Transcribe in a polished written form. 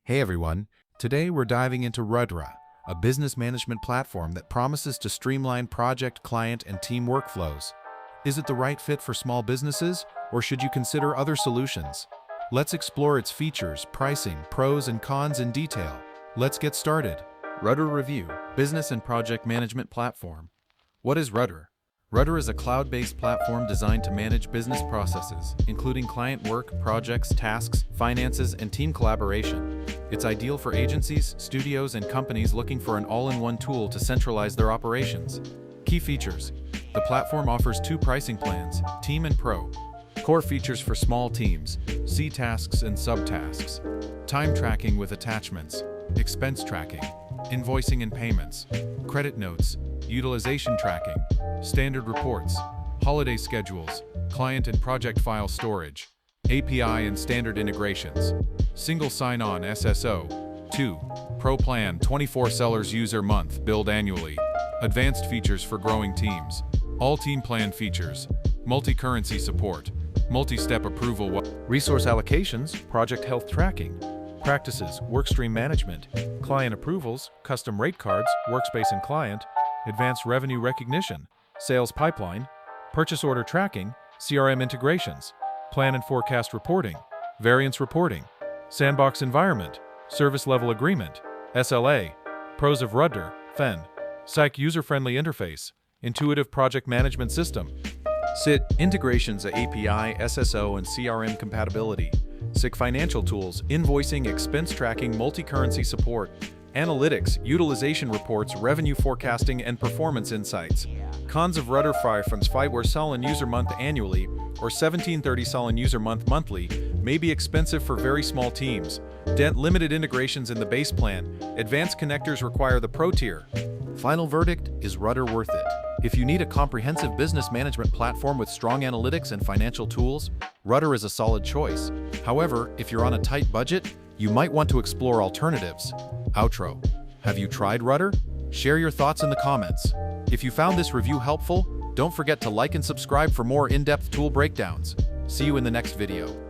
Hey everyone, today we're diving into Ruddr, a business management platform that promises to streamline project, client, and team workflows. Is it the right fit for small businesses, or should you consider other solutions? Let's explore its features, pricing, pros and cons in detail. Let's get started. Ruddr Review, Business and Project Management Platform. What is Ruddr? Ruddr is a cloud-based platform designed to manage business processes, including client work, projects, tasks, finances, and team collaboration. It's ideal for agencies, studios, and companies looking for an all-in-one tool to centralize their operations. Key features. The platform offers two pricing plans, Team and Pro. Core features for small teams, see tasks and subtasks. Time tracking with attachments, expense tracking, invoicing and payments, credit notes, utilization tracking, standard reports, holiday schedules, client and project file storage, API and standard integrations, single sign-on SSO. 2. Pro Plan 24 sellers user month billed annually, advanced features for growing teams, all team plan features, multi-currency support, multi-step approval, resource allocations, project health tracking, practices, workstream management, client approvals, custom rate cards, workspace and client, advanced revenue recognition, sales pipeline, purchase order tracking, CRM integrations, plan and forecast reporting, variance reporting, sandbox environment, service level agreement, SLA, pros of Ruddr, FEN, Psych user-friendly interface, intuitive project management system, SIT integrations, API, SSO, and CRM compatibility, SIC financial tools, invoicing, expense tracking, multi-currency support, analytics, utilization reports, revenue forecasting, and performance insights. Cons of Ruddr 5 solen user month annually or 1730 solen user month monthly may be expensive for very small teams. Limited integrations in the base plan. Advanced connectors require the Pro tier. Final verdict, is Ruddr worth it? If you need a comprehensive business management platform with strong analytics and financial tools, Ruddr is a solid choice. However, if you're on a tight budget, you might want to explore alternatives. Outro. Have you tried Ruddr? Share your thoughts in the comments. If you found this review helpful, don't forget to like and subscribe for more in-depth tool breakdowns. See you in the next video.